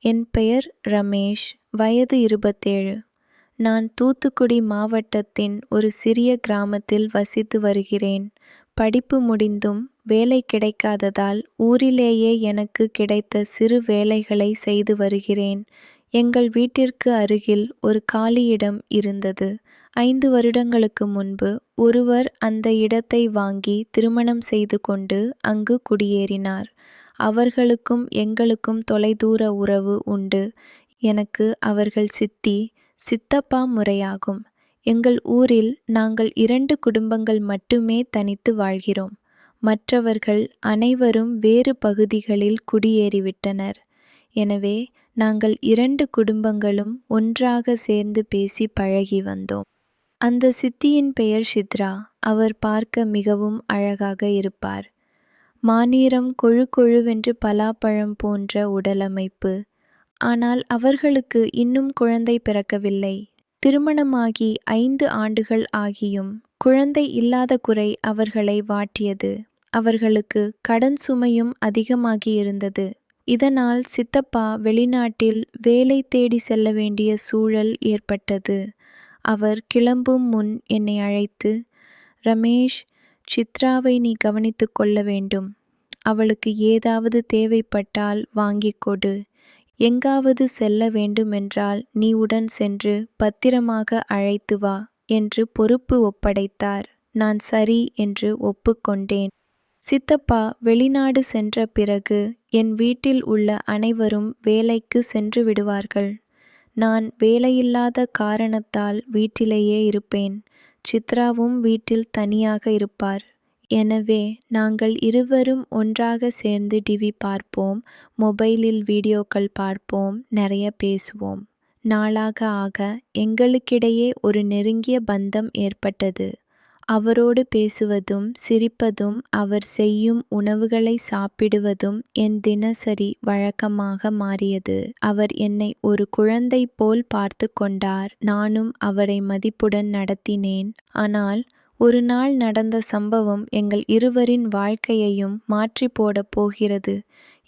என் பெயர் ரமேஷ். வயது 27. நான் தூத்துக்குடி மாவட்டத்தின் ஒரு சிறிய கிராமத்தில் வசித்து வருகிறேன். படிப்பு முடிந்தும் வேலை கிடைக்காததால் ஊரிலேயே எனக்கு கிடைத்த சிறு வேலைகளை செய்து வருகிறேன். எங்கள் வீட்டிற்கு அருகில் ஒரு காலி இடம் இருந்தது. 5 வருடங்களுக்கு முன்பு ஒருவர் அந்த இடத்தை வாங்கி திருமணம் செய்து கொண்டு அங்கு குடியேறினார். அவர்களுக்கும் எங்களுக்கும் தொலைதூர உறவு உண்டு. எனக்கு அவர்கள் சித்தி, சித்தப்பா முறையாகும். எங்கள் ஊரில் நாங்கள் 2 குடும்பங்கள் மட்டுமே தனித்து வாழ்கிறோம். மற்றவர்கள் அனைவரும் வேறு பகுதிகளில் குடியேறிவிட்டனர். எனவே நாங்கள் 2 குடும்பங்களும் ஒன்றாக சேர்ந்து பேசி பழகி வந்தோம். அந்த சித்தியின் பெயர் சித்ரா. அவர் பார்க்க மிகவும் அழகாக இருப்பார். மாநிறம் கொழு கொழுவென்று பலாப்பழம் போன்ற உடலமைப்பு. ஆனால் அவர்களுக்கு இன்னும் குழந்தை பிறக்கவில்லை. திருமணமாகி 5 ஆண்டுகள் ஆகியும் குழந்தை இல்லாத குறை அவர்களை வாட்டியது. அவர்களுக்கு கடன் சுமையும் அதிகமாகியிருந்தது. இதனால் சித்தப்பா வெளிநாட்டில் வேலை தேடி செல்ல வேண்டிய சூழல் ஏற்பட்டது. அவர் கிளம்பும் முன் என்னை அழைத்து, ரமேஷ், சித்ராவை நீ கவனித்துக் கொள்ள வேண்டும். அவளுக்கு ஏதாவது தேவைப்பட்டால் வாங்கிக் கொடு. எங்காவது செல்ல வேண்டுமென்றால் நீ உடன் சென்று பத்திரமாக அழைத்து வா என்று பொறுப்பு ஒப்படைத்தார். நான் சரி என்று ஒப்புக்கொண்டேன். சித்தப்பா வெளிநாடு சென்ற பிறகு என் வீட்டில் உள்ள அனைவரும் வேலைக்கு சென்று விடுவார்கள். நான் வேலையில்லாத காரணத்தால் வீட்டிலேயே இருப்பேன். சித்ராவும் வீட்டில் தனியாக இருப்பார். எனவே நாங்கள் இருவரும் ஒன்றாக சேர்ந்து டிவி பார்ப்போம், மொபைலில் வீடியோக்கள் பார்ப்போம், நிறைய பேசுவோம். நாளாக ஆக எங்களுக்கிடையே ஒரு நெருங்கிய பந்தம் ஏற்பட்டது. அவரோடு பேசுவதும் சிரிப்பதும் அவர் செய்யும் உணவுகளை சாப்பிடுவதும் என் தினசரி வழக்கமாக மாறியது. அவர் என்னை ஒரு குழந்தை போல் பார்த்து கொண்டார். நானும் அவரை மதிப்புடன் நடத்தினேன். ஆனால் ஒரு நாள் நடந்த சம்பவம் எங்கள் இருவரின் வாழ்க்கையையும் மாற்றி போடப் போகிறது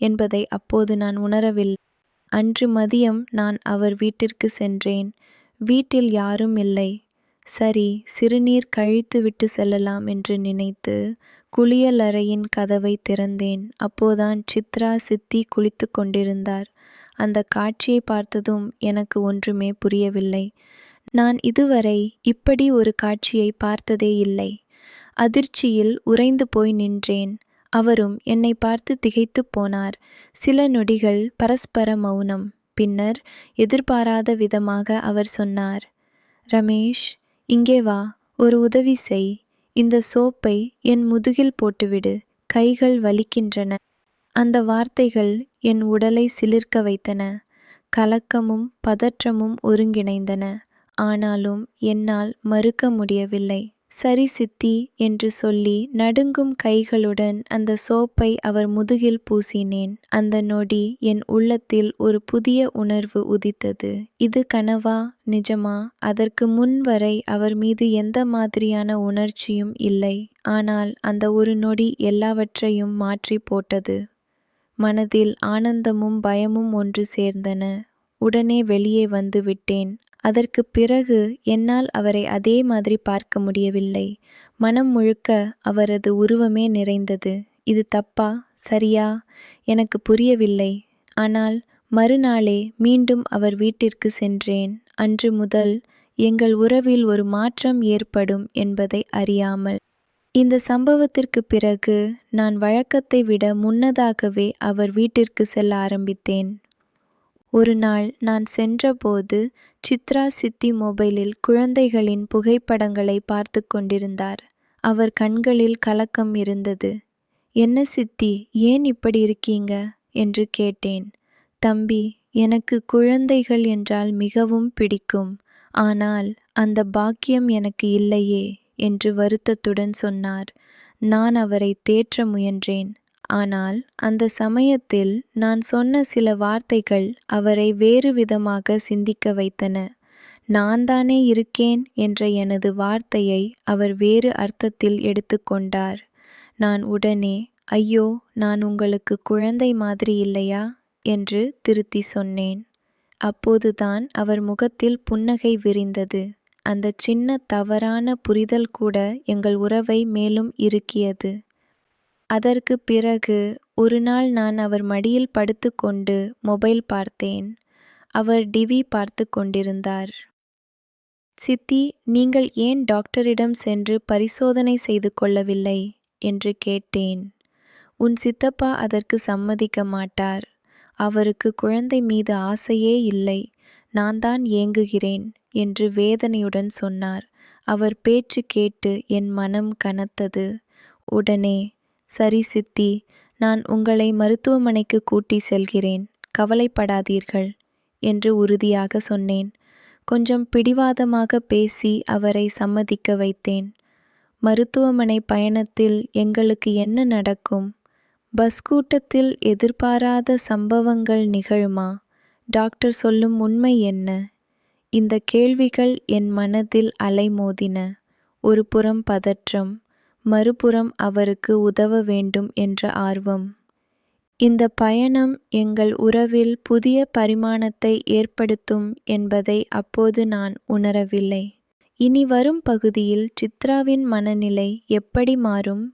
என்பதை அப்போது நான் உணரவில்லை. அன்று மதியம் நான் அவர் வீட்டிற்கு சென்றேன். வீட்டில் யாரும் இல்லை. சரி, சிறுநீர் கழித்து விட்டு செல்லலாம் என்று நினைத்து குளியலறையின் கதவை திறந்தேன். அப்போதான் சித்ரா சித்தி குளித்து கொண்டிருந்தார். அந்த காட்சியை பார்த்ததும் எனக்கு ஒன்றுமே புரியவில்லை. நான் இதுவரை இப்படி ஒரு காட்சியை பார்த்ததே இல்லை. அதிர்ச்சியில் உறைந்து போய் நின்றேன். அவரும் என்னை பார்த்து திகைத்துப் போனார். சில நொடிகள் பரஸ்பர மௌனம். பின்னர் எதிர்பாராத விதமாக அவர் சொன்னார், ரமேஷ், இங்கே வா, ஒரு உதவி செய். இந்த சோப்பை என் முதுகில் போட்டுவிடு, கைகள் வலிக்கின்றன. அந்த வார்த்தைகள் என் உடலை சிலிர்க்க வைத்தன. கலக்கமும் பதற்றமும் ஒருங்கிணைந்தன. ஆனாலும் என்னால் மறுக்க முடியவில்லை. சரி சித்தி என்று சொல்லி நடுங்கும் கைகளுடன் அந்த சோப்பை அவர் முதுகில் பூசினேன். அந்த நொடி என் உள்ளத்தில் ஒரு புதிய உணர்வு உதித்தது. இது கனவா, நிஜமா? அதற்கு முன் வரை அவர் மீது எந்த மாதிரியான உணர்ச்சியும் இல்லை. ஆனால் அந்த ஒரு நொடி எல்லாவற்றையும் மாற்றி போட்டது. மனதில் ஆனந்தமும் பயமும் ஒன்று சேர்ந்தன. உடனே வெளியே வந்து விட்டேன். அதற்கு பிறகு என்னால் அவரை அதே மாதிரி பார்க்க முடியவில்லை. மனம் முழுக்க அவரது உருவமே நிறைந்தது. இது தப்பா, சரியா? எனக்கு புரியவில்லை. ஆனால் மறுநாளே மீண்டும் அவர் வீட்டிற்கு சென்றேன். அன்று முதல் எங்கள் உறவில் ஒரு மாற்றம் ஏற்படும் என்பதை அறியாமல். இந்த சம்பவத்திற்கு பிறகு நான் வழக்கத்தை விட முன்னதாகவே அவர் வீட்டிற்கு செல்ல ஆரம்பித்தேன். ஒரு நாள் நான் சென்றபோது சித்ரா சித்தி மொபைலில் குழந்தைகளின் புகைப்படங்களை பார்த்து கொண்டிருந்தார். அவர் கண்களில் கலக்கம் இருந்தது. என்ன சித்தி, ஏன் இப்படி இருக்கீங்க என்று கேட்டேன். தம்பி, எனக்கு குழந்தைகள் என்றால் மிகவும் பிடிக்கும். ஆனால் அந்த பாக்கியம் எனக்கு இல்லையே என்று வருத்தத்துடன் சொன்னார். நான் அவரை தேற்ற முயன்றேன். ஆனால் அந்த சமயத்தில் நான் சொன்ன சில வார்த்தைகள் அவரை வேறு விதமாக சிந்திக்க வைத்தன. நான் தானே இருக்கேன் என்ற எனது வார்த்தையை அவர் வேறு அர்த்தத்தில் எடுத்துக்கொண்டார். நான் உடனே, ஐயோ, நான் உங்களுக்கு குழந்தை மாதிரி இல்லையா என்று திருத்தி சொன்னேன். அப்போதுதான் அவர் முகத்தில் புன்னகை விரிந்தது. அந்த சின்ன தவறான புரிதல் கூட எங்கள் உறவை மேலும் இறுக்கியது. அதற்குப் பிறகு ஒரு நாள் நான் அவர் மடியில் படுத்துக்கொண்டு மொபைல் பார்த்தேன். அவர் டிவி பார்த்து கொண்டிருந்தார். சித்தி, நீங்கள் ஏன் டாக்டரிடம் சென்று பரிசோதனை செய்து கொள்ளவில்லை என்று கேட்டேன். உன் சித்தப்பா அதற்கு சம்மதிக்க மாட்டார். அவருக்கு குழந்தை மீது ஆசையே இல்லை. நான் தான் ஏங்குகிறேன் என்று வேதனையுடன் சொன்னார். அவர் பேச்சு கேட்டு என் மனம் கனத்தது. உடனே, சரி சித்தி, நான் உங்களை மருத்துவமனைக்கு கூட்டி செல்கிறேன், கவலைப்படாதீர்கள் என்று உறுதியாக சொன்னேன். கொஞ்சம் பிடிவாதமாக பேசி அவரை சம்மதிக்க வைத்தேன். மருத்துவமனை பயணத்தில் எங்களுக்கு என்ன நடக்கும்? பஸ் கூட்டத்தில் எதிர்பாராத சம்பவங்கள் நிகழுமா? டாக்டர் சொல்லும் உண்மை என்ன? இந்த கேள்விகள் என் மனதில் அலைமோதின. ஒரு புறம் பதற்றம், மறுபுறம் அவருக்கு உதவ வேண்டும் என்ற ஆர்வம். இந்த பயணம் எங்கள் உறவில் புதிய பரிமாணத்தை ஏற்படுத்தும் என்பதை அப்போது நான் உணரவில்லை. இனி வரும் பகுதியில் சித்ராவின் மனநிலை எப்படி மாறும்?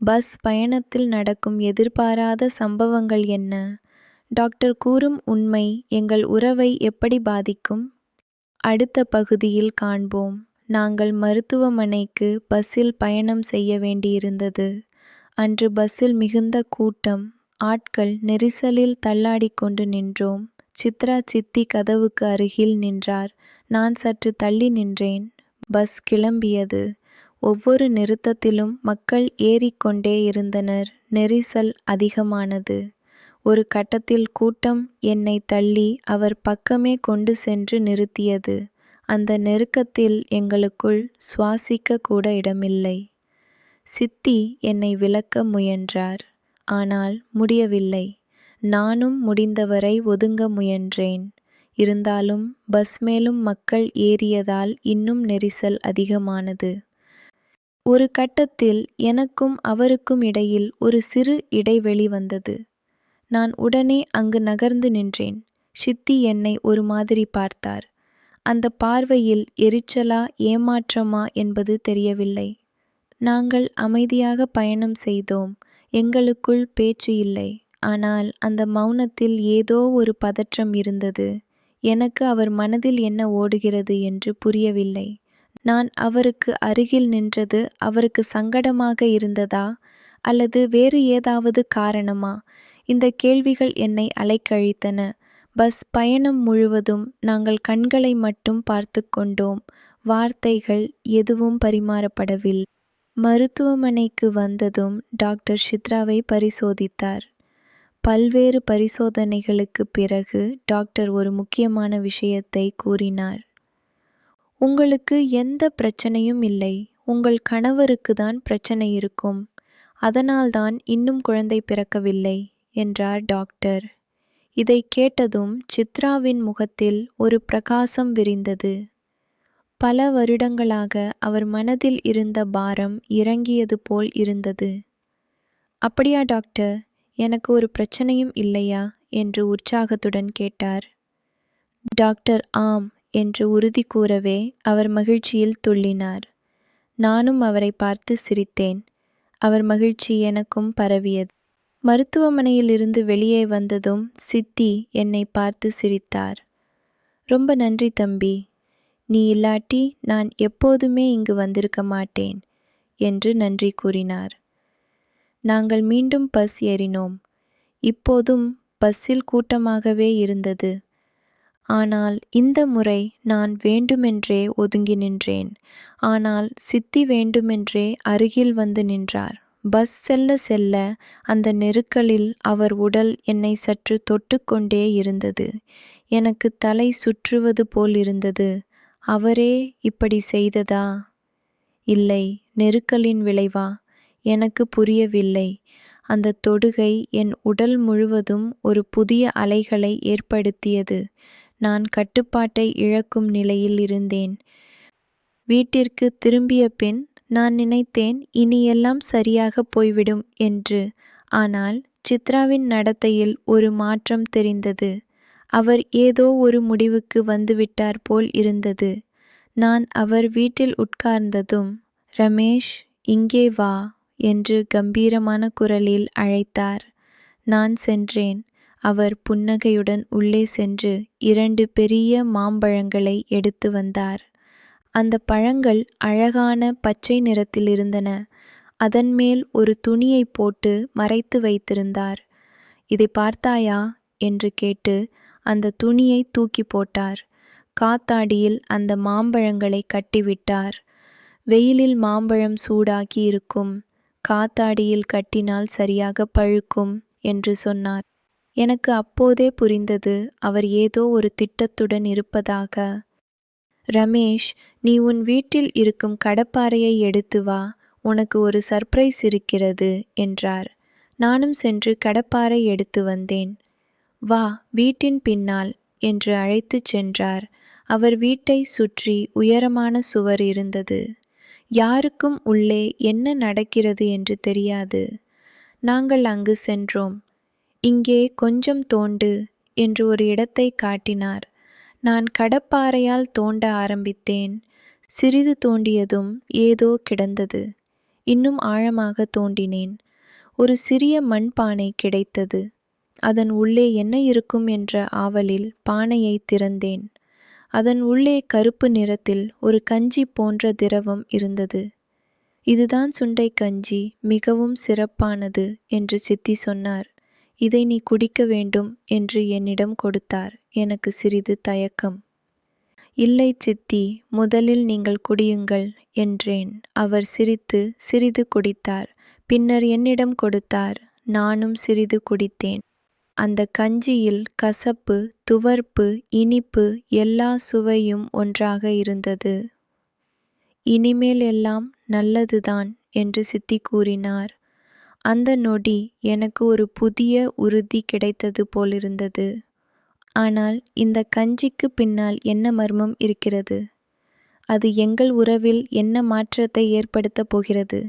பஸ் பயணத்தில் நடக்கும் எதிர்பாராத சம்பவங்கள் என்ன? டாக்டர் கூறும் உண்மை எங்கள் உறவை எப்படி பாதிக்கும்? அடுத்த பகுதியில் காண்போம். நாங்கள் மருத்துவமனைக்கு பஸ்ஸில் பயணம் செய்ய வேண்டியிருந்தது. அன்று பஸ்ஸில் மிகுந்த கூட்டம். ஆட்கள் நெரிசலில் தள்ளாடிக்கொண்டு நின்றோம். சித்ரா சித்தி கதவுக்கு அருகில் நின்றார். நான் சற்று தள்ளி நின்றேன். பஸ் கிளம்பியது. ஒவ்வொரு நிறுத்தத்திலும் மக்கள் ஏறிக்கொண்டே இருந்தனர். நெரிசல் அதிகமானது. ஒரு கட்டத்தில் கூட்டம் என்னை தள்ளி அவர் பக்கமே கொண்டு சென்று நிறுத்தியது. அந்த நெருக்கத்தில் எங்களுக்குள் சுவாசிக்க கூட இடமில்லை. சித்தி என்னை விலக்க முயன்றார். ஆனால் முடியவில்லை. நானும் முடிந்தவரை ஒதுங்க முயன்றேன். இருந்தாலும் பஸ் மேலும் மக்கள் ஏறியதால் இன்னும் நெரிசல் அதிகமானது. ஒரு கட்டத்தில் எனக்கும் அவருக்கும் இடையில் ஒரு சிறு இடைவெளி வந்தது. நான் உடனே அங்கு நகர்ந்து நின்றேன். சித்தி என்னை ஒரு மாதிரி பார்த்தார். அந்த பார்வையில் எரிச்சலா ஏமாற்றமா என்பது தெரியவில்லை. நாங்கள் அமைதியாக பயணம் செய்தோம். எங்களுக்குள் பேச்சு இல்லை. ஆனால் அந்த மௌனத்தில் ஏதோ ஒரு பதற்றம் இருந்தது. எனக்கு அவர் மனதில் என்ன ஓடுகிறது என்று புரியவில்லை. நான் அவருக்கு அருகில் நின்றது அவருக்கு சங்கடமாக இருந்ததா அல்லது வேறு ஏதாவது காரணமா? இந்த கேள்விகள் என்னை அலைக்கழித்தன. பஸ் பயணம் முழுவதும் நாங்கள் கண்களை மட்டும் பார்த்து கொண்டோம். வார்த்தைகள் எதுவும் பரிமாறப்படவில்லை. மருத்துவமனைக்கு வந்ததும் டாக்டர் சித்ராவை பரிசோதித்தார். பல்வேறு பரிசோதனைகளுக்கு பிறகு டாக்டர் ஒரு முக்கியமான விஷயத்தை கூறினார். உங்களுக்கு எந்த பிரச்சனையும் இல்லை. உங்கள் கணவருக்கு தான் பிரச்சனை இருக்கும். அதனால்தான் இன்னும் குழந்தை பிறக்கவில்லை என்றார் டாக்டர். இதை கேட்டதும் சித்ராவின் முகத்தில் ஒரு பிரகாசம் விரிந்தது. பல வருடங்களாக அவர் மனதில் இருந்த பாரம் இறங்கியது போல் இருந்தது. அப்படியா டாக்டர், எனக்கு ஒரு பிரச்சனையும் இல்லையா என்று உற்சாகத்துடன் கேட்டார். டாக்டர் ஆம் என்று உறுதி கூறவே அவர் மகிழ்ச்சியில் துள்ளினார். நானும் அவரை பார்த்து சிரித்தேன். அவர் மகிழ்ச்சி எனக்கும் பரவியது. மருத்துவமனையிலிருந்து வெளியே வந்ததும் சித்தி என்னை பார்த்து சிரித்தார். ரொம்ப நன்றி தம்பி. நீ இல்லாட்டி நான் எப்போதுமே இங்கு வந்திருக்க மாட்டேன் என்று நன்றி கூறினார். நாங்கள் மீண்டும் பஸ் ஏறினோம். இப்போதும் பஸ்ஸில் கூட்டமாகவே இருந்தது. ஆனால் இந்த முறை நான் வேண்டுமென்றே ஒதுங்கி நின்றேன். ஆனால் சித்தி வேண்டுமென்றே அருகில் வந்து நின்றார். பஸ் செல்ல செல்ல அந்த நெருக்கலில் அவர் உடல் என்னை சற்று தொட்டுக்கொண்டே இருந்தது. எனக்கு தலை சுற்றுவது போல் இருந்தது. அவரே இப்படி செய்ததா? இல்லை, நெருக்கலின் விளைவா? எனக்கு புரியவில்லை. அந்த தொடுகை என் உடல் முழுவதும் ஒரு புதிய அலைகளை ஏற்படுத்தியது. நான் கட்டுப்பாட்டை இழக்கும் நிலையில் இருந்தேன். வீட்டிற்கு திரும்பிய பின் நான் நினைத்தேன் இனி எல்லாம் சரியாக போய்விடும் என்று. ஆனால் சித்ராவின் நடத்தையில் ஒரு மாற்றம் தெரிந்தது. அவர் ஏதோ ஒரு முடிவுக்கு வந்துவிட்டார் போல் இருந்தது. நான் அவர் வீட்டில் உட்கார்ந்ததும், ரமேஷ், இங்கே வா என்று கம்பீரமான குரலில் அழைத்தார். நான் சென்றேன். அவர் புன்னகையுடன் உள்ளே சென்று 2 பெரிய மாம்பழங்களை எடுத்து வந்தார். அந்த பழங்கள் அழகான பச்சை நிறத்தில் இருந்தன. அதன் மேல் ஒரு துணியை போட்டு மறைத்து வைத்திருந்தார். இதை பார்த்தாயா என்று கேட்டு அந்த துணியை தூக்கி போட்டார். காத்தாடியில் அந்த மாம்பழங்களை கட்டிவிட்டார். வெயிலில் மாம்பழம் சூடாகி இருக்கும், காத்தாடியில் கட்டினால் சரியாக பழுக்கும் என்று சொன்னார். எனக்கு அப்போதே புரிந்தது அவர் ஏதோ ஒரு திட்டத்துடன் இருப்பதாக. ரமேஷ், நீ உன் வீட்டில் இருக்கும் கடப்பாரையை எடுத்து வா, உனக்கு ஒரு சர்ப்ரைஸ் இருக்கிறது என்றார். நானும் சென்று கடப்பாரை எடுத்து வந்தேன். வா, வீட்டின் பின்னால் என்று அழைத்துச் சென்றார். அவர் வீட்டை சுற்றி உயரமான சுவர் இருந்தது. யாருக்கும் உள்ளே என்ன நடக்கிறது என்று தெரியாது. நாங்கள் அங்கு சென்றோம். இங்கே கொஞ்சம் தோண்டு என்று ஒரு இடத்தை காட்டினார். நான் கடப்பாரையால் தோண்ட ஆரம்பித்தேன். சிறிது தோண்டியதும் ஏதோ கிடந்தது. இன்னும் ஆழமாக தோண்டினேன். ஒரு சிறிய மண்பானை கிடைத்தது. அதன் உள்ளே என்ன இருக்கும் என்ற ஆவலில் பானையை திறந்தேன். அதன் உள்ளே கருப்பு நிறத்தில் ஒரு கஞ்சி போன்ற திரவம் இருந்தது. இதுதான் சுண்டை கஞ்சி, மிகவும் சிறப்பானது என்று சித்தி சொன்னார். இதை நீ குடிக்க வேண்டும் என்று என்னிடம் கொடுத்தார். எனக்கு சிறிது தயக்கம். இல்லை சித்தி, முதலில் நீங்கள் குடியுங்கள் என்றேன். அவர் சிரித்து சிறிது குடித்தார். பின்னர் என்னிடம் கொடுத்தார். நானும் சிறிது குடித்தேன். அந்த கஞ்சியில் கசப்பு, துவர்ப்பு, இனிப்பு எல்லா சுவையும் ஒன்றாக இருந்தது. இனிமேல் எல்லாம் நல்லதுதான் என்று சித்தி கூறினார். அந்த நொடி எனக்கு ஒரு புதிய உறுதி கிடைத்தது போலிருந்தது. ஆனால் இந்த கஞ்சிக்கு பின்னால் என்ன மர்மம் இருக்கிறது? அது எங்கள் உறவில் என்ன மாற்றத்தை ஏற்படுத்தப் போகிறது?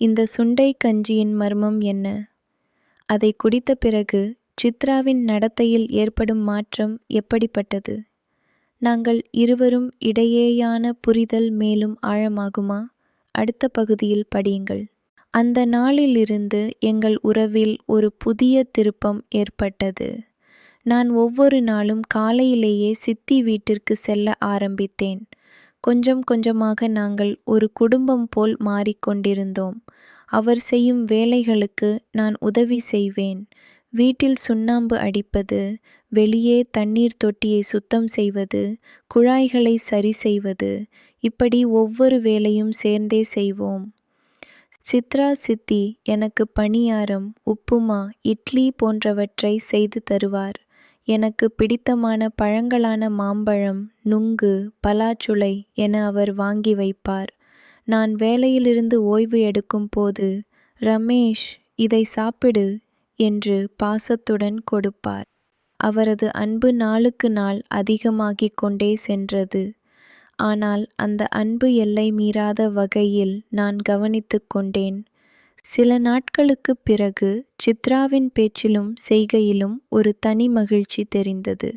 இந்த சுண்டை கஞ்சியின் மர்மம் என்ன? அதை குடித்த பிறகு சித்ராவின் நடத்தையில் ஏற்படும் மாற்றம் எப்படிப்பட்டது? நாங்கள் இருவரும் இடையேயான புரிதல் மேலும் ஆழமாகுமா? அடுத்த பகுதியில் படியுங்கள். அந்த நாளிலிருந்து எங்கள் உறவில் ஒரு புதிய திருப்பம் ஏற்பட்டது. நான் ஒவ்வொரு நாளும் காலையிலேயே சித்தி வீட்டிற்கு செல்ல ஆரம்பித்தேன். கொஞ்சம் கொஞ்சமாக நாங்கள் ஒரு குடும்பம் போல் மாறிக்கொண்டிருந்தோம். அவர் செய்யும் வேலைகளுக்கு நான் உதவி செய்வேன். வீட்டில் சுண்ணாம்பு அடிப்பது, வெளியே தண்ணீர் தொட்டியை சுத்தம் செய்வது, குழாய்களை சரி செய்வது, இப்படி ஒவ்வொரு வேலையும் சேர்ந்தே செய்வோம். சித்ரா சித்தி எனக்கு பணியாரம், உப்புமா, இட்லி போன்றவற்றை செய்து தருவார். எனக்கு பிடித்தமான பழங்களான மாம்பழம், நுங்கு, பலாச்சுளை என அவர் வாங்கி வைப்பார். நான் வேலையிலிருந்து ஓய்வு எடுக்கும் போது, ரமேஷ், இதை சாப்பிடு என்று பாசத்துடன் கொடுப்பார். அவரது அன்பு நாளுக்கு நாள் அதிகமாகிக் கொண்டே சென்றது. ஆனால் அந்த அன்பு எல்லை மீறாத வகையில் நான் கவனித்துக் கொண்டேன். சில நாட்களுக்குப் பிறகு சித்ராவின் பேச்சிலும் செய்கையிலும் ஒரு தனி மகிழ்ச்சி தெரிந்தது.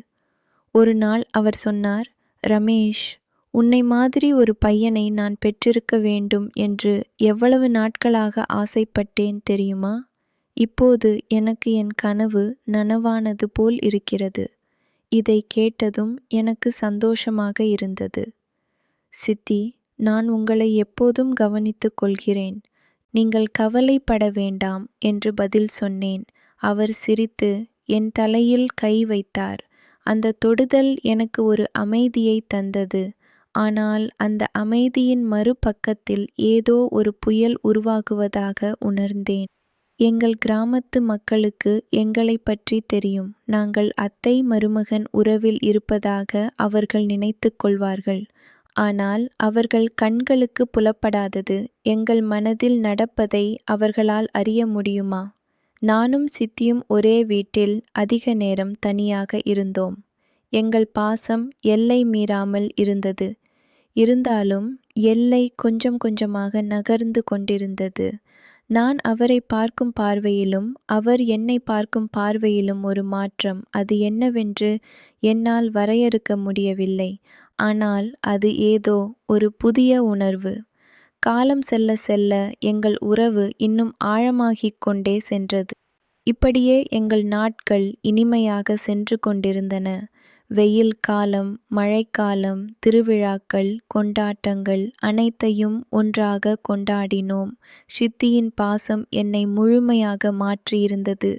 ஒரு நாள் அவர் சொன்னார், ரமேஷ், உன்னை மாதிரி ஒரு பையனை நான் பெற்றிருக்க வேண்டும் என்று எவ்வளவு நாட்களாக ஆசைப்பட்டேன் தெரியுமா? இப்போது எனக்கு என் கனவு நனவானது போல் இருக்கிறது. இதை கேட்டதும் எனக்கு சந்தோஷமாக இருந்தது. சித்தி, நான் உங்களை எப்போதும் கவனித்துக் கொள்கிறேன். நீங்கள் கவலைப்பட வேண்டாம் என்று பதில் சொன்னேன். அவர் சிரித்து என் தலையில் கை வைத்தார். அந்த தொடுதல் எனக்கு ஒரு அமைதியை தந்தது. ஆனால் அந்த அமைதியின் மறுபக்கத்தில் ஏதோ ஒரு புயல் உருவாகுவதாக உணர்ந்தேன். எங்கள் கிராமத்து மக்களுக்கு எங்களை பற்றி தெரியும். நாங்கள் அத்தை மருமகன் உறவில் இருப்பதாக அவர்கள் நினைத்துக் கொள்வார்கள். ஆனால் அவர்கள் கண்களுக்கு புலப்படாதது எங்கள் மனதில் நடப்பதை அவர்களால் அறிய முடியுமா? நானும் சித்தியும் ஒரே வீட்டில் அதிக நேரம் தனியாக இருந்தோம். எங்கள் பாசம் எல்லை மீறாமல் இருந்தது. இருந்தாலும் எல்லை கொஞ்சம் கொஞ்சமாக நகர்ந்து கொண்டிருந்தது. நான் அவரை பார்க்கும் பார்வையிலும் அவர் என்னை பார்க்கும் பார்வையிலும் ஒரு மாற்றம். அது என்னவென்று என்னால் வரையறுக்க முடியவில்லை. ஆனால் அது ஏதோ ஒரு புதிய உணர்வு. காலம் செல்ல செல்ல எங்கள் உறவு இன்னும் ஆழமாகிக் கொண்டே சென்றது. இப்படியே எங்கள் நாட்கள் இனிமையாக சென்று கொண்டிருந்தன. வெயில் காலம், மழைக்காலம், திருவிழாக்கள், கொண்டாட்டங்கள் அனைத்தையும் ஒன்றாக கொண்டாடினோம். சித்தியின் பாசம் என்னை முழுமையாக மாற்றியிருந்தது.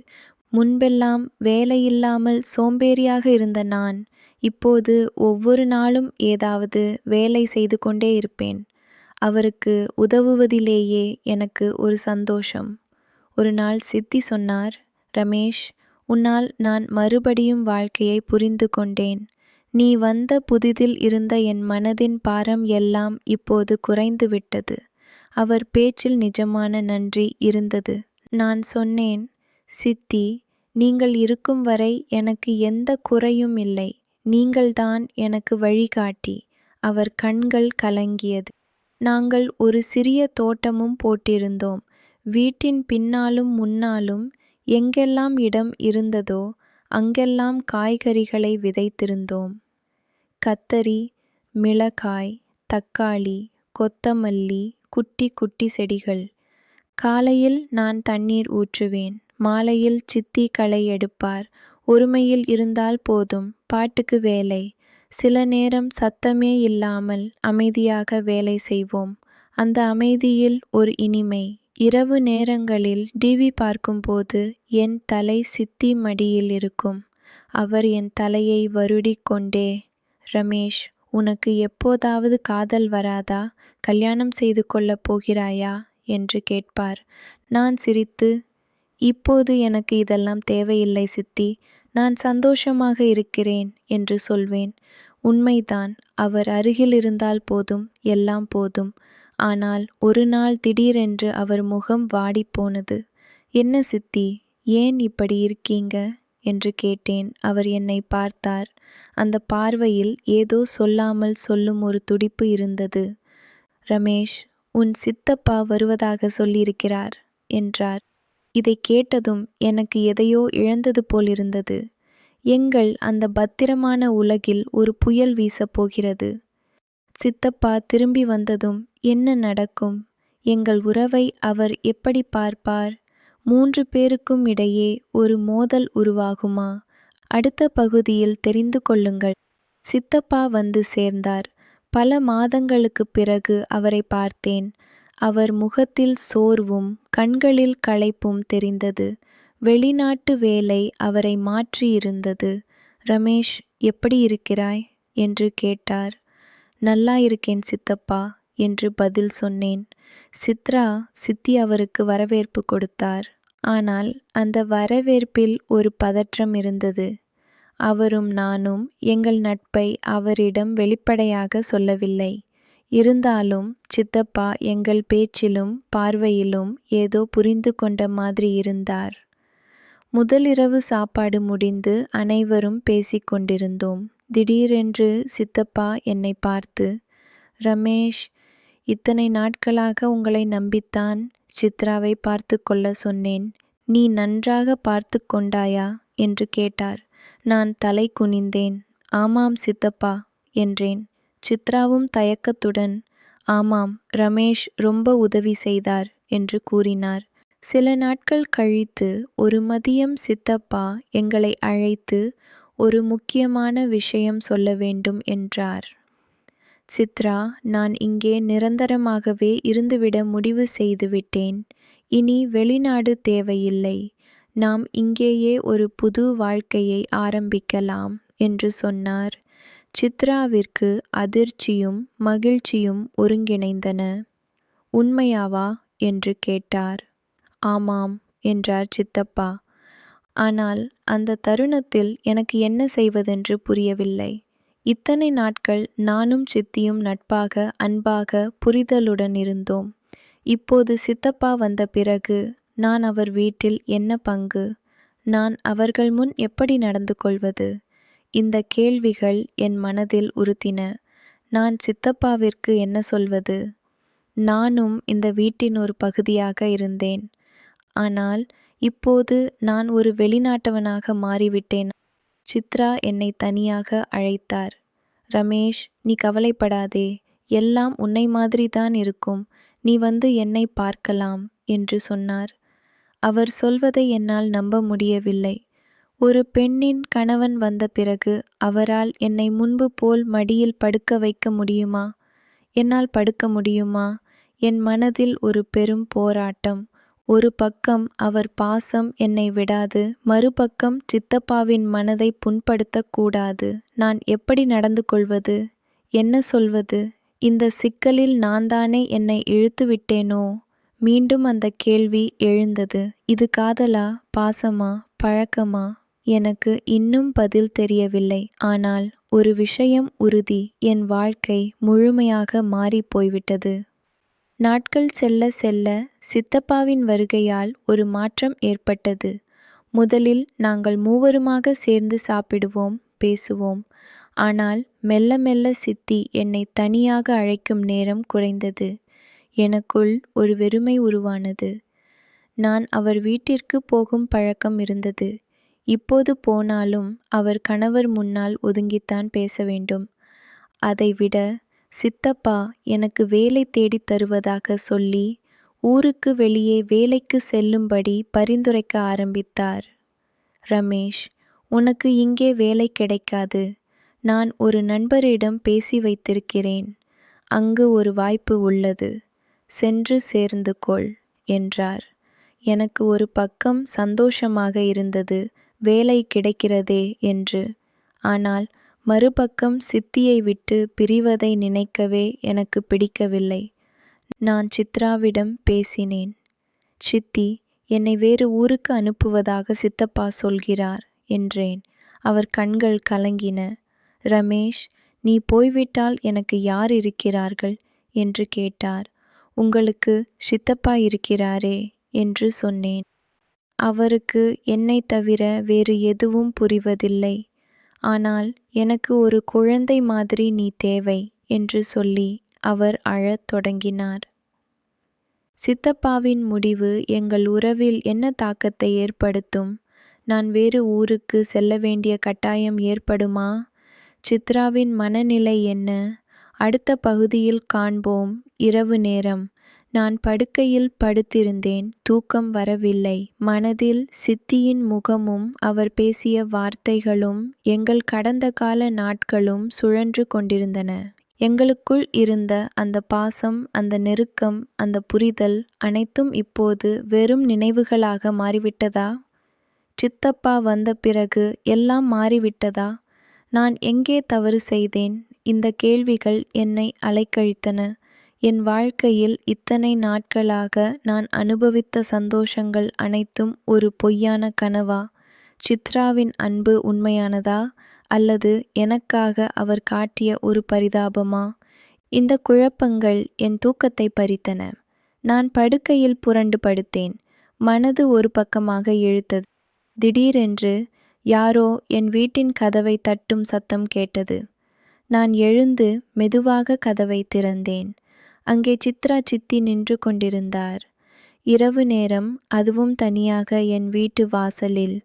முன்பெல்லாம் வேலையில்லாமல் சோம்பேறியாக இருந்த நான், இப்போது ஒவ்வொரு நாளும் ஏதாவது வேலை செய்து கொண்டே இருப்பேன். அவருக்கு உதவுவதிலேயே எனக்கு ஒரு சந்தோஷம். ஒரு நாள் சித்தி சொன்னார், ரமேஷ், உன்னால் நான் மறுபடியும் வாழ்க்கையை புரிந்து கொண்டேன். நீ வந்த புதிதில் இருந்த என் மனதின் பாரம் எல்லாம் இப்போது குறைந்து விட்டது. அவர் பேச்சில் நிஜமான நன்றி இருந்தது. நான் சொன்னேன், சித்தி, நீங்கள் இருக்கும் வரை எனக்கு எந்த குறையும் இல்லை. நீங்கள்தான் எனக்கு வழிகாட்டி. அவர் கண்கள் கலங்கியது. நாங்கள் ஒரு சிறிய தோட்டமும் போட்டிருந்தோம். வீட்டின் பின்னாலும் முன்னாலும் எங்கெல்லாம் இடம் இருந்ததோ அங்கெல்லாம் காய்கறிகளை விதைத்திருந்தோம். கத்தரி, மிளகாய், தக்காளி, கொத்தமல்லி, குட்டி குட்டி செடிகள். காலையில் நான் தண்ணீர் ஊற்றுவேன். மாலையில் சித்தி களை எடுப்பார். ஒருமையில் இருந்தால் போதும், பாட்டுக்கு வேலை. சில நேரம் சத்தமே இல்லாமல் அமைதியாக வேலை செய்வோம். அந்த அமைதியில் ஒரு இனிமை. இரவு நேரங்களில் டிவி பார்க்கும்போது என் தலை சித்தி மடியில் இருக்கும். அவர் என் தலையை வருடிக் கொண்டே, ரமேஷ், உனக்கு எப்போதாவது காதல் வராதா? கல்யாணம் செய்து கொள்ளப் போகிறாயா என்று கேட்பார். நான் சிரித்து, இப்போது எனக்கு இதெல்லாம் தேவையில்லை சித்தி, நான் சந்தோஷமாக இருக்கிறேன் என்று சொல்வேன். உண்மைதான், அவர் அருகில் இருந்தால் போதும், எல்லாம் போதும். ஆனால் ஒரு நாள் திடீரென்று அவர் முகம் வாடிப்போனது. என்ன சித்தி, ஏன் இப்படி இருக்கீங்க என்று கேட்டேன். அவர் என்னை பார்த்தார். அந்த பார்வையில் ஏதோ சொல்லாமல் சொல்லும் ஒரு துடிப்பு இருந்தது. ரமேஷ், உன் சித்தப்பா வருவதாக சொல்லியிருக்கிறார் என்றார். இதை கேட்டதும் எனக்கு எதையோ இழந்தது போலிருந்தது. எங்கள் அந்த பத்திரமான உலகில் ஒரு புயல் வீசப் போகிறது. சித்தப்பா திரும்பி வந்ததும் என்ன நடக்கும்? எங்கள் உறவை அவர் எப்படி பார்ப்பார்? 3 பேருக்கும் இடையே ஒரு மோதல் உருவாகுமா? அடுத்த பகுதியில் தெரிந்து கொள்ளுங்கள். சித்தப்பா வந்து சேர்ந்தார். பல மாதங்களுக்குப் பிறகு அவரை பார்த்தேன். அவர் முகத்தில் சோர்வும் கண்களில் களைப்பும் தெரிந்தது. வெளிநாட்டு வேலை அவரை மாற்றியிருந்தது. ரமேஷ், எப்படி இருக்கிறாய் என்று கேட்டார். நல்லா இருக்கேன் சித்தப்பா என்று பதில் சொன்னேன். சித்தி அவருக்கு வரவேற்பு கொடுத்தார். ஆனால் அந்த வரவேற்பில் ஒரு பதற்றம் இருந்தது. அவரும் நானும் எங்கள் நட்பை அவரிடம் வெளிப்படையாக சொல்லவில்லை. இருந்தாலும் சித்தப்பா எங்கள் பேச்சிலும் பார்வையிலும் ஏதோ புரிந்து கொண்ட மாதிரி இருந்தார். முதலிரவு சாப்பாடு முடிந்து அனைவரும் பேசிக்கொண்டிருந்தோம். திடீரென்று சித்தப்பா என்னை பார்த்து, ரமேஷ், இத்தனை நாட்களாக உங்களை நம்பித்தான் சித்ராவை பார்த்து கொள்ள சொன்னேன். நீ நன்றாக பார்த்து கொண்டாயா என்று கேட்டார். நான் தலை குனிந்தேன். ஆமாம் சித்தப்பா என்றேன். சித்ராவும் தயக்கத்துடன், ஆமாம், ரமேஷ் ரொம்ப உதவி செய்தார் என்று கூறினார். சில நாட்கள் கழித்து ஒரு மதியம் சித்தப்பா எங்களை அழைத்து ஒரு முக்கியமான விஷயம் சொல்ல வேண்டும் என்றார். சித்ரா, நான் இங்கே நிரந்தரமாகவே இருந்துவிட முடிவு செய்துவிட்டேன். இனி வெளிநாடு தேவையில்லை. நாம் இங்கேயே ஒரு புது வாழ்க்கையை ஆரம்பிக்கலாம் என்று சொன்னார். சித்ராவிற்கு அதிர்ச்சியும் மகிழ்ச்சியும் ஒருங்கிணைந்தன. உண்மையாவா என்று கேட்டார். ஆமாம் என்றார் சித்தப்பா. ஆனால் அந்த தருணத்தில் எனக்கு என்ன செய்வதென்று புரியவில்லை. இத்தனை நாட்கள் நானும் சித்தியும் நட்பாக, அன்பாக, புரிதலுடன் இருந்தோம். இப்போது சித்தப்பா வந்த பிறகு நான் அவர் வீட்டில் என்ன பங்கு? நான் அவர்கள் முன் எப்படி நடந்து கொள்வது? இந்த கேள்விகள் என் மனதில் உறுத்தின. நான் சித்தப்பாவிற்கு என்ன சொல்வது? நானும் இந்த வீட்டின் ஒரு பகுதியாக இருந்தேன். ஆனால் இப்போது நான் ஒரு வெளிநாட்டவனாக மாறிவிட்டேன். சித்ரா என்னை தனியாக அழைத்தார். ரமேஷ், நீ கவலைப்படாதே, எல்லாம் உன்னை மாதிரி தான் இருக்கும். நீ வந்து என்னை பார்க்கலாம் என்று சொன்னார். அவர் சொல்வதை என்னால் நம்ப முடியவில்லை. ஒரு பெண்ணின் கணவன் வந்த பிறகு அவரால் என்னை முன்பு போல் மடியில் படுக்க வைக்க முடியுமா? என்னால் படுக்க முடியுமா? என் மனதில் ஒரு பெரும் போராட்டம். ஒரு பக்கம் அவர் பாசம் என்னை விடாது, மறுபக்கம் சித்தப்பாவின் மனதை புண்படுத்தக் கூடாது. நான் எப்படி நடந்து கொள்வது? என்ன சொல்வது? இந்த சிக்கலில் நான்தானே என்னை இழுத்து விட்டேனோ? மீண்டும் அந்த கேள்வி எழுந்தது. இது காதலா, பாசமா, பழக்கமா? எனக்கு இன்னும் பதில் தெரியவில்லை. ஆனால் ஒரு விஷயம் உறுதி, என் வாழ்க்கை முழுமையாக மாறிப் போய்விட்டது. நாட்கள் செல்ல செல்ல சித்தப்பாவின் வருகையால் ஒரு மாற்றம் ஏற்பட்டது. முதலில் நாங்கள் மூவருமாக சேர்ந்து சாப்பிடுவோம், பேசுவோம். ஆனால் மெல்ல மெல்ல சித்தி என்னை தனியாக அழைக்கும் நேரம் குறைந்தது. எனக்குள் ஒரு வெறுமை உருவானது. நான் அவர் வீட்டிற்கு போகும் பழக்கம் இருந்தது. இப்போது போனாலும் அவர் கணவர் முன்னால் ஒதுங்கித்தான் பேச வேண்டும். அதைவிட சித்தப்பா எனக்கு வேலை தேடித் தருவதாக சொல்லி ஊருக்கு வெளியே வேலைக்கு செல்லும்படி பரிந்துரைக்க ஆரம்பித்தார். ரமேஷ், உனக்கு இங்கே வேலை கிடைக்காது. நான் ஒரு நண்பரிடம் பேசி வைத்திருக்கிறேன். அங்கு ஒரு வாய்ப்பு உள்ளது. சென்று சேர்ந்து கொள் என்றார். எனக்கு ஒரு பக்கம் சந்தோஷமாக இருந்தது, வேலை கிடைக்கிறதே என்று. ஆனால் மறுபக்கம் சித்தியை விட்டு பிரிவதை நினைக்கவே எனக்கு பிடிக்கவில்லை. நான் சித்ராவிடம் பேசினேன். சித்தி, என்னை வேறு ஊருக்கு அனுப்புவதாக சித்தப்பா சொல்கிறார் என்றேன். அவர் கண்கள் கலங்கின. ரமேஷ், நீ போய்விட்டால் எனக்கு யார் இருக்கிறார்கள் என்று கேட்டார். உங்களுக்கு சித்தப்பா இருக்கிறாரே என்று சொன்னேன். அவருக்கு என்னை தவிர வேறு எதுவும் புரிவதில்லை. ஆனால் எனக்கு ஒரு குழந்தை மாதிரி நீ தேவை என்று சொல்லி அவர் அழத் தொடங்கினார். சித்தப்பாவின் முடிவு எங்கள் உறவில் என்ன தாக்கத்தை ஏற்படுத்தும்? நான் வேறு ஊருக்கு செல்ல வேண்டிய கட்டாயம் ஏற்படுமா? சித்ராவின் மனநிலை என்ன? அடுத்த பகுதியில் காண்போம். இரவு நேரம். நான் படுக்கையில் படுத்திருந்தேன். தூக்கம் வரவில்லை. மனதில் சித்தியின் முகமும் அவர் பேசிய வார்த்தைகளும் எங்கள் கடந்த கால நாட்களும் சுழன்று கொண்டிருந்தன. எங்களுக்குள் இருந்த அந்த பாசம், அந்த நெருக்கம், அந்த புரிதல் அனைத்தும் இப்போது வெறும் நினைவுகளாக மாறிவிட்டதா? சித்தப்பா வந்த பிறகு எல்லாம் மாறிவிட்டதா? நான் எங்கே தவறு செய்தேன்? இந்த கேள்விகள் என்னை அலைக்கழித்தன. என் வாழ்க்கையில் இத்தனை நாட்களாக நான் அனுபவித்த சந்தோஷங்கள் அனைத்தும் ஒரு பொய்யான கனவா? சித்ராவின் அன்பு உண்மையானதா? அல்லது எனக்காக அவர் காட்டிய ஒரு பரிதாபமா? இந்த குழப்பங்கள் என் தூக்கத்தை பறித்தன. நான் படுக்கையில் புரண்டு படுத்தேன். மனது ஒரு பக்கமாக இழுத்தது. திடீரென்று யாரோ என் வீட்டின் கதவை தட்டும் சத்தம் கேட்டது. நான் எழுந்து மெதுவாக கதவை திறந்தேன். அங்கே சித்ரா சித்தி நின்று கொண்டிருந்தார். இரவு நேரம், அதுவும் தனியாக என் வீட்டு வாசலில்.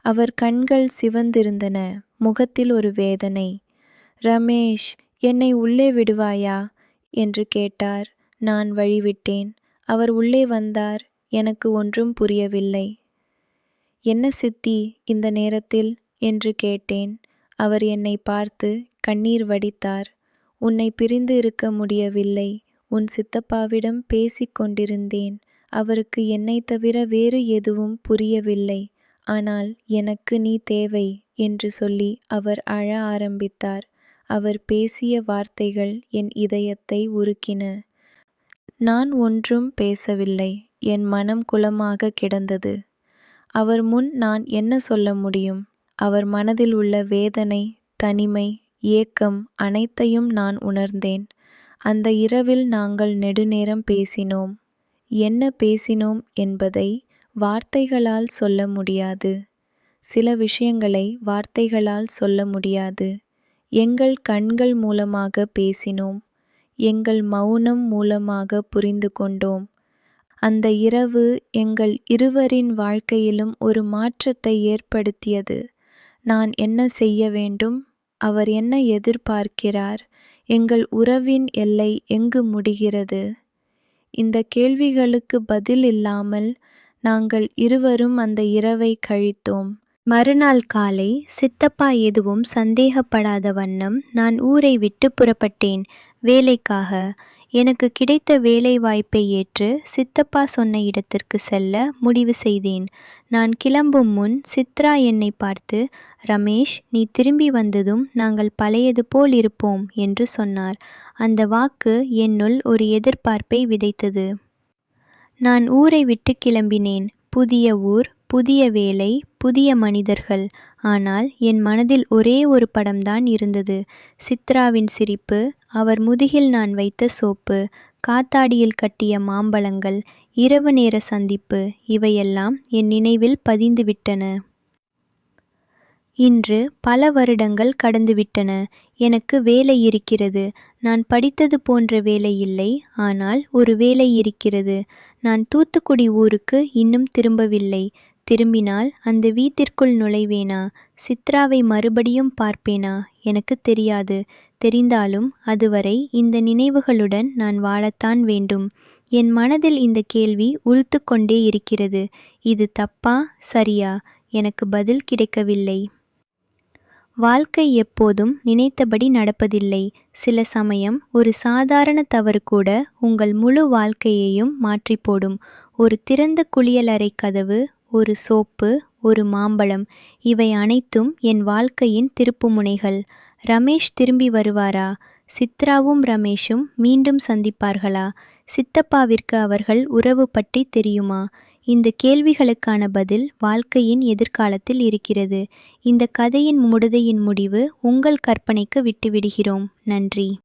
அவர் கண்கள் சிவந்திருந்தன. முகத்தில் ஒரு வேதனை. ரமேஷ், என்னை உள்ளே விடுவாயா என்று கேட்டார். நான் வழிவிட்டேன். அவர் உள்ளே வந்தார். எனக்கு ஒன்றும் புரியவில்லை. என்ன சித்தி இந்த நேரத்தில் என்று கேட்டேன். அவர் என்னை பார்த்து கண்ணீர் வடித்தார். உன்னை பிரிந்து இருக்க முடியவில்லை. உன் சித்தப்பாவிடம் பேசிக் கொண்டிருந்தேன். அவருக்கு என்னை தவிர வேறு எதுவும் புரியவில்லை. ஆனால் எனக்கு நீ தேவை என்று சொல்லி அவர் அழ ஆரம்பித்தார். அவர் பேசிய வார்த்தைகள் என் இதயத்தை உருக்கின. நான் ஒன்றும் பேசவில்லை. என் மனம் குளமாக கிடந்தது. அவர் முன் நான் என்ன சொல்ல முடியும்? அவர் மனதில் உள்ள வேதனை, தனிமை, ஏக்கம் அனைத்தையும் நான் உணர்ந்தேன். அந்த இரவில் நாங்கள் நெடுநேரம் பேசினோம். என்ன பேசினோம் என்பதை வார்த்தைகளால் சொல்ல முடியாது. சில விஷயங்களை வார்த்தைகளால் சொல்ல முடியாது. எங்கள் கண்கள் மூலமாக பேசினோம். எங்கள் மௌனம் மூலமாக புரிந்து கொண்டோம். அந்த இரவு எங்கள் இருவரின் வாழ்க்கையிலும் ஒரு மாற்றத்தை ஏற்படுத்தியது. நான் என்ன செய்ய வேண்டும்? அவர் என்ன எதிர்பார்க்கிறார்? எங்கள் உறவின் எல்லை எங்கு முடிகிறது? இந்த கேள்விகளுக்கு பதில் இல்லாமல் நாங்கள் இருவரும் அந்த இரவை கழித்தோம். மறுநாள் காலை சித்தப்பா எதுவும் சந்தேகப்படாத வண்ணம் நான் ஊரை விட்டு புறப்பட்டேன். வேலைக்காக. எனக்கு கிடைத்த வேலை வாய்ப்பை ஏற்று சித்தப்பா சொன்ன இடத்திற்கு செல்ல முடிவு செய்தேன். நான் கிளம்பும் முன் சித்ரா என்னை பார்த்து, ரமேஷ், நீ திரும்பி வந்ததும் நாங்கள் பழையது போல் இருப்போம் என்று சொன்னார். அந்த வாக்கு என்னுள் ஒரு எதிர்பார்ப்பை விதைத்தது. நான் ஊரை விட்டு கிளம்பினேன். புதிய ஊர், புதிய வேலை, புதிய மனிதர்கள். ஆனால் என் மனதில் ஒரே ஒரு படம்தான் இருந்தது. சித்ராவின் சிரிப்பு, அவர் முதுகில் நான் வைத்த சோப்பு, காத்தாடியில் கட்டிய மாம்பழங்கள், இரவு நேர சந்திப்பு, இவையெல்லாம் என் நினைவில் பதிந்துவிட்டன. இன்று பல வருடங்கள் கடந்துவிட்டன. எனக்கு வேலை இருக்கிறது. நான் படித்தது போன்ற வேலை இல்லை. ஆனால் ஒரு வேலை இருக்கிறது. நான் தூத்துக்குடி ஊருக்கு இன்னும் திரும்பவில்லை. திரும்பினால் அந்த வீட்டிற்குள் நுழைவேனா? சித்ராவை மறுபடியும் பார்ப்பேனா? எனக்கு தெரியாது. தெரிந்தாலும் அதுவரை இந்த நினைவுகளுடன் நான் வாழத்தான் வேண்டும். என் மனதில் இந்த கேள்வி உறுத்து கொண்டே இருக்கிறது. இது தப்பா, சரியா? எனக்கு பதில் கிடைக்கவில்லை. வாழ்க்கை எப்போதும் நினைத்தபடி நடப்பதில்லை. சில சமயம் ஒரு சாதாரண தவறு கூட உங்கள் முழு வாழ்க்கையையும் மாற்றிப் போடும். ஒரு திறந்த குளியலறை கதவு, ஒரு சோப்பு, ஒரு மாம்பழம், இவை அனைத்தும் என் வாழ்க்கையின் திருப்புமுனைகள். ரமேஷ் திரும்பி வருவாரா? சித்ராவும் ரமேஷும் மீண்டும் சந்திப்பார்களா? சித்தப்பாவிற்கு அவர்கள் உறவு பற்றி தெரியுமா? இந்த கேள்விகளுக்கான பதில் வாழ்க்கையின் எதிர்காலத்தில் இருக்கிறது. இந்த கதையின் முடிவு உங்கள் கற்பனைக்கு விட்டுவிடுகிறோம். நன்றி.